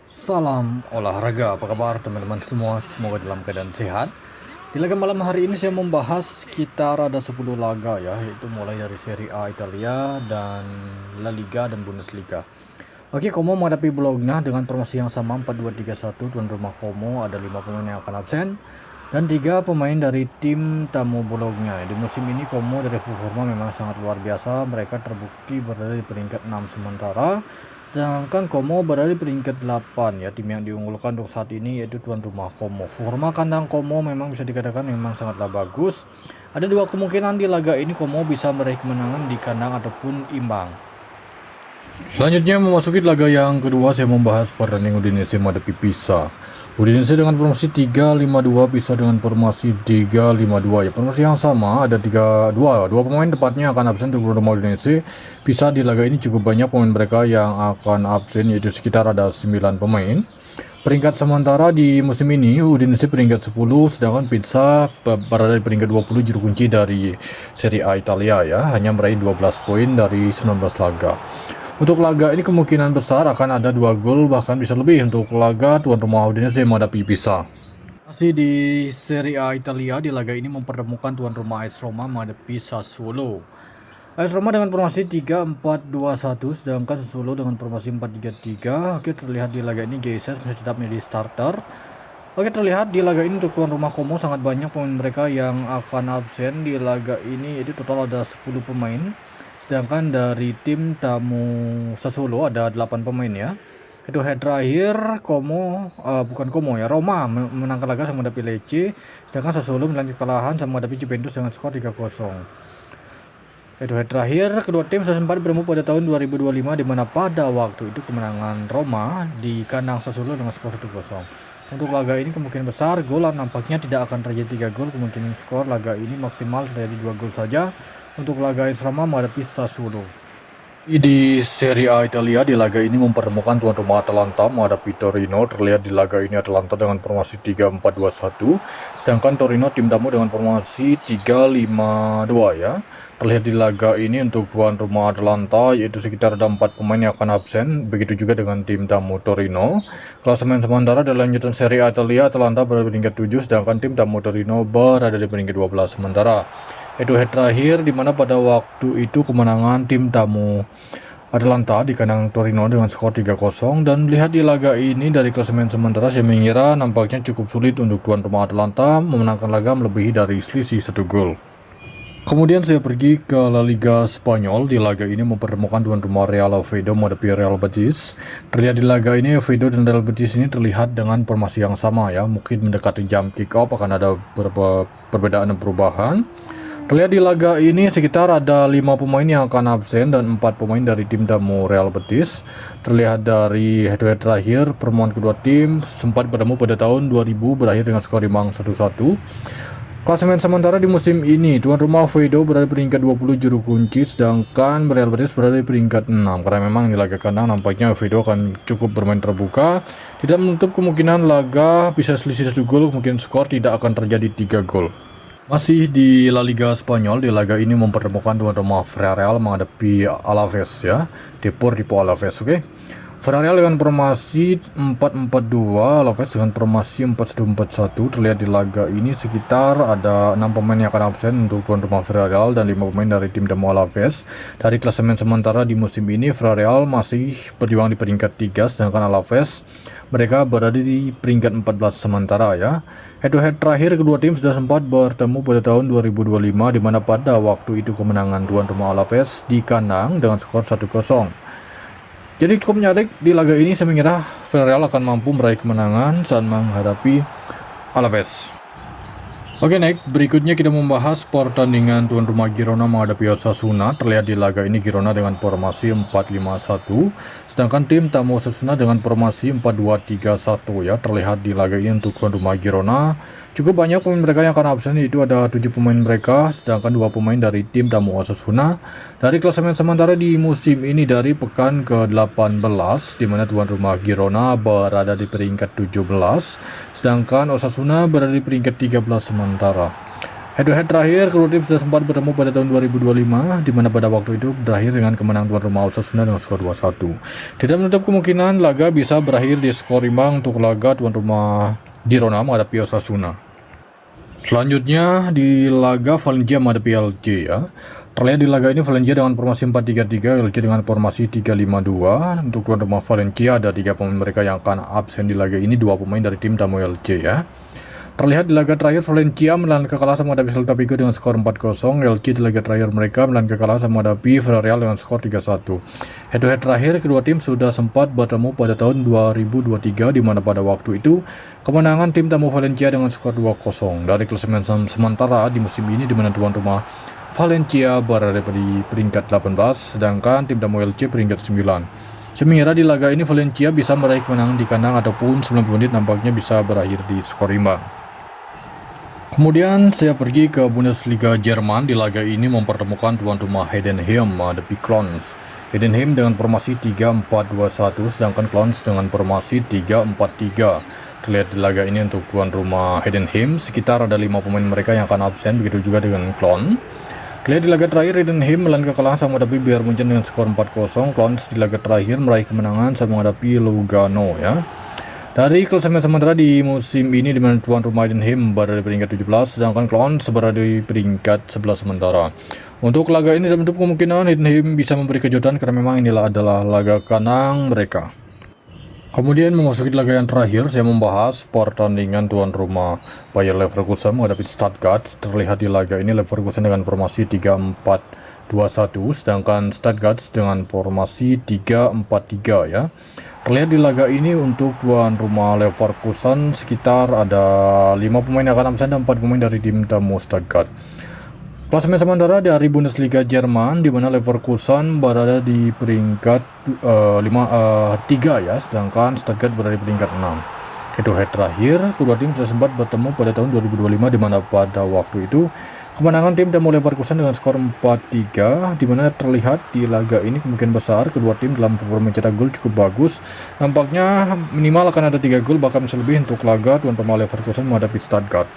Salam olahraga, apa kabar teman-teman semua? Semoga dalam keadaan sehat. Di laga malam hari ini saya membahas sekitar ada 10 laga ya, yaitu mulai dari Serie A Italia dan La Liga dan Bundesliga. Oke, Como menghadapi Bologna dengan formasi yang sama 4-2-3-1. Tuan rumah Como ada 5 pemain yang akan absen dan 3 pemain dari tim tamu Bologna. Di musim ini Como dari performa memang sangat luar biasa. Mereka terbukti berada di peringkat 6 sementara, sedangkan Como berada di peringkat 8 ya. Tim yang diunggulkan untuk saat ini yaitu tuan rumah Como. Performa kandang Como memang bisa dikatakan memang sangatlah bagus. Ada dua kemungkinan di laga ini Como bisa meraih kemenangan di kandang ataupun imbang. Selanjutnya memasuki laga yang kedua, saya membahas pertandingan Udinese menghadapi Pisa. Udinese dengan formasi 3-5-2, Pisa dengan formasi 3-5-2 ya. Formasi yang sama, ada dua pemain tepatnya akan absen untuk rumah Udinese. Pisa di laga ini cukup banyak pemain mereka yang akan absen, yaitu sekitar ada 9 pemain. Peringkat sementara di musim ini Udinese peringkat 10, sedangkan Pisa berada di peringkat 20 juru kunci dari Serie A Italia ya, hanya meraih 12 poin dari 19 laga. Untuk laga ini kemungkinan besar akan ada 2 gol, bahkan bisa lebih untuk laga tuan rumah Udinese menghadapi Pisa. Masih di Serie A Italia, di laga ini mempertemukan tuan rumah AS Roma menghadapi Sassuolo. AS Roma dengan formasi 3-4-2-1, sedangkan Sassuolo dengan formasi 4-3-3. Oke, terlihat di laga ini Jesus masih tetap menjadi starter. Oke, terlihat di laga ini untuk tuan rumah Como sangat banyak pemain mereka yang akan absen di laga ini, yaitu total ada 10 pemain. Sedangkan dari tim tamu Sassuolo ada 8 pemain ya. Itu head terakhir Roma menangkan laga sama menghadapi Lecce, sedangkan Sassuolo melanjutkan kekalahan sama menghadapi Juventus dengan skor 3-0. Itu head terakhir kedua tim sudah sempat bertemu pada tahun 2025, di mana pada waktu itu kemenangan Roma di kandang Sassuolo dengan skor 1-0. Untuk laga ini kemungkinan besar gol nampaknya tidak akan terjadi 3 gol, kemungkinan skor laga ini maksimal terjadi 2 gol saja untuk laga AS Roma menghadapi Sassuolo. Di Serie A Italia, di laga ini mempertemukan tuan rumah Atalanta menghadapi Torino. Terlihat di laga ini Atalanta dengan formasi 3-4-2-1, sedangkan Torino tim tamu dengan formasi 3-5-2 ya. Terlihat di laga ini untuk tuan rumah Atalanta yaitu sekitar ada 4 pemain yang akan absen, begitu juga dengan tim tamu Torino. Klasemen sementara dalam lanjutan Serie A Italia, Atalanta berada di peringkat 7, sedangkan tim tamu Torino berada di peringkat 12 sementara. Itu head terakhir, di mana pada waktu itu kemenangan tim tamu Atalanta di kandang Torino dengan skor 3-0. Dan melihat di laga ini dari klasemen sementara, saya mengira nampaknya cukup sulit untuk tuan rumah Atalanta memenangkan laga melebihi dari selisih 1 gol. Kemudian saya pergi ke La Liga Spanyol. Di laga ini mempertemukan tuan rumah Real Oviedo menghadapi Real Betis. Terlihat di laga ini Oviedo dan Real Betis ini terlihat dengan formasi yang sama ya. Mungkin mendekati jam kick off akan ada beberapa perbedaan dan perubahan. Terlihat di laga ini sekitar ada 5 pemain yang akan absen dan 4 pemain dari tim tamu Real Betis. Terlihat dari head-to-head terakhir, pertemuan kedua tim sempat bertemu pada tahun 2000 berakhir dengan skor imbang 1-1. Klasemen sementara di musim ini, tuan rumah Oviedo berada di peringkat 20 juru kunci, sedangkan Real Betis berada di peringkat 6. Karena memang di laga kandang nampaknya Oviedo akan cukup bermain terbuka. Tidak menutup kemungkinan laga bisa selisih 1 gol, mungkin skor tidak akan terjadi 3 gol. Masih di La Liga Spanyol, di laga ini mempertemukan tuan rumah Villarreal menghadapi Alaves ya, Deportivo Alaves, oke. Villarreal dengan formasi 4-4-2, Alaves dengan formasi 4-1-4-1. Terlihat di laga ini sekitar ada 6 pemain yang akan absen untuk tuan rumah Villarreal dan 5 pemain dari tim tamu Alaves. Dari klasemen sementara di musim ini, Villarreal masih berjuang di peringkat 3, sedangkan Alaves mereka berada di peringkat 14 sementara ya. Head-to-head terakhir kedua tim sudah sempat bertemu pada tahun 2025, di mana pada waktu itu kemenangan tuan rumah Alaves di kandang dengan skor 1-0. Jadi cukup menarik di laga ini, saya mengira Villarreal akan mampu meraih kemenangan saat menghadapi Alaves. Oke, next berikutnya kita membahas pertandingan tuan rumah Girona menghadapi Osasuna. Terlihat di laga ini Girona dengan formasi 4-5-1, sedangkan tim tamu Osasuna dengan formasi 4-2-3-1 ya. Terlihat di laga ini untuk tuan rumah Girona cukup banyak pemain mereka yang akan absen, itu ada 7 pemain mereka, sedangkan 2 pemain dari tim tamu Osasuna. Dari klasemen sementara di musim ini dari pekan ke-18, di mana tuan rumah Girona berada di peringkat 17, sedangkan Osasuna berada di peringkat 13 sementara. Head to head terakhir kedua tim sudah sempat bertemu pada tahun 2025, di mana pada waktu itu berakhir dengan kemenangan tuan rumah Osasuna dengan skor 2-1. Tidak menutup kemungkinan laga bisa berakhir di skor imbang untuk laga tuan rumah Girona menghadapi Osasuna. Selanjutnya di laga Valencia menghadapi LC ya. Terlihat di laga ini Valencia dengan formasi 4-3-3, LC dengan formasi 3-5-2. Untuk tuan rumah Valencia ada 3 pemain mereka yang akan absen di laga ini, 2 pemain dari tim tamu LC ya. Terlihat di laga terakhir Valencia menelan kekalahan sama menghadapi Celta Vigo dengan skor 4-0. LC di laga terakhir mereka menelan kekalahan sama menghadapi Villarreal dengan skor 3-1. Head to head terakhir kedua tim sudah sempat bertemu pada tahun 2023, di mana pada waktu itu kemenangan tim tamu Valencia dengan skor 2-0. Dari klasemen sementara di musim ini, di mana tuan rumah Valencia berada di peringkat 18, sedangkan tim tamu LC peringkat 9. Semengira di laga ini Valencia bisa meraih kemenangan di kandang ataupun 90 menit nampaknya bisa berakhir di skor imbang. Kemudian saya pergi ke Bundesliga Jerman. Di laga ini mempertemukan tuan rumah Heidenheim menghadapi Clons. Heidenheim dengan formasi 3-4-2-1, sedangkan Clons dengan formasi 3-4-3. Terlihat di laga ini untuk tuan rumah Heidenheim sekitar ada 5 pemain mereka yang akan absen, begitu juga dengan Clons. Terlihat di laga terakhir Heidenheim menelan kekalahan sama menghadapi Bayern Munchen dengan skor 4-0. Clons di laga terakhir meraih kemenangan sama menghadapi Lugano ya. Dari klasemen sementara di musim ini, di mana tuan rumah Heidenheim berada di peringkat 17, sedangkan Clons berada di peringkat 11 sementara. Untuk laga ini tidak menutup kemungkinan Heidenheim bisa memberi kejutan karena memang inilah adalah laga kandang mereka. Kemudian memasuki laga yang terakhir, saya membahas pertandingan tuan rumah Bayer Leverkusen menghadapi Stuttgart. Terlihat di laga ini Leverkusen dengan formasi 3-4-2-1, sedangkan Stuttgart dengan formasi 3-4-3 ya. Terlihat di laga ini untuk tuan rumah Leverkusen sekitar ada 5 pemain yang akan absen dan 4 pemain dari tim tamu Stuttgart. Klasemen sementara dari Bundesliga Jerman, di mana Leverkusen berada di peringkat 3 ya, sedangkan Stuttgart berada di peringkat 6. Head to head terakhir kedua tim sudah sempat bertemu pada tahun 2025, di mana pada waktu itu kemenangan tim tamu Leverkusen dengan skor 4-3, di mana terlihat di laga ini kemungkinan besar kedua tim dalam performa mencetak gol cukup bagus. Nampaknya minimal akan ada 3 gol, bahkan bisa lebih untuk laga tuan rumah Leverkusen menghadapi Stuttgart.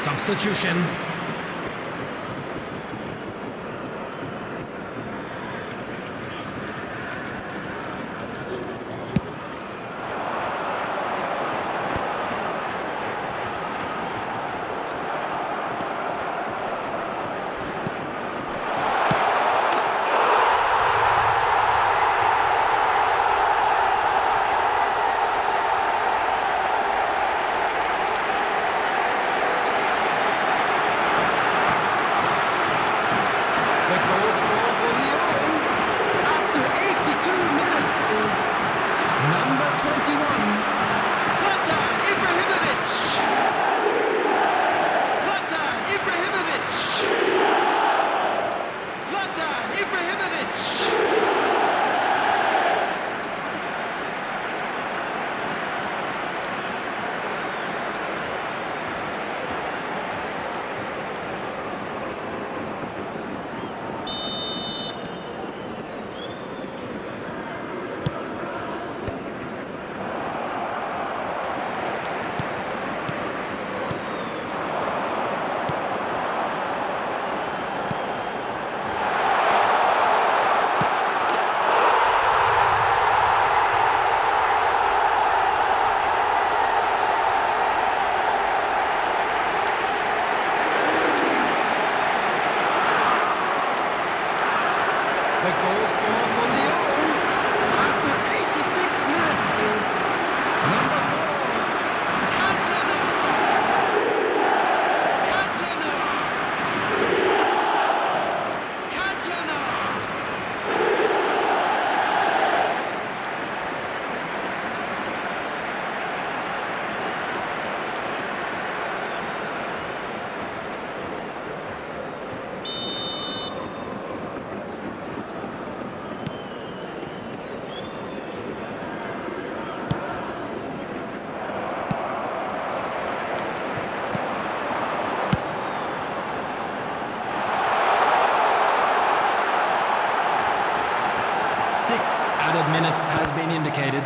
Substitution. 6 added minutes has been indicated.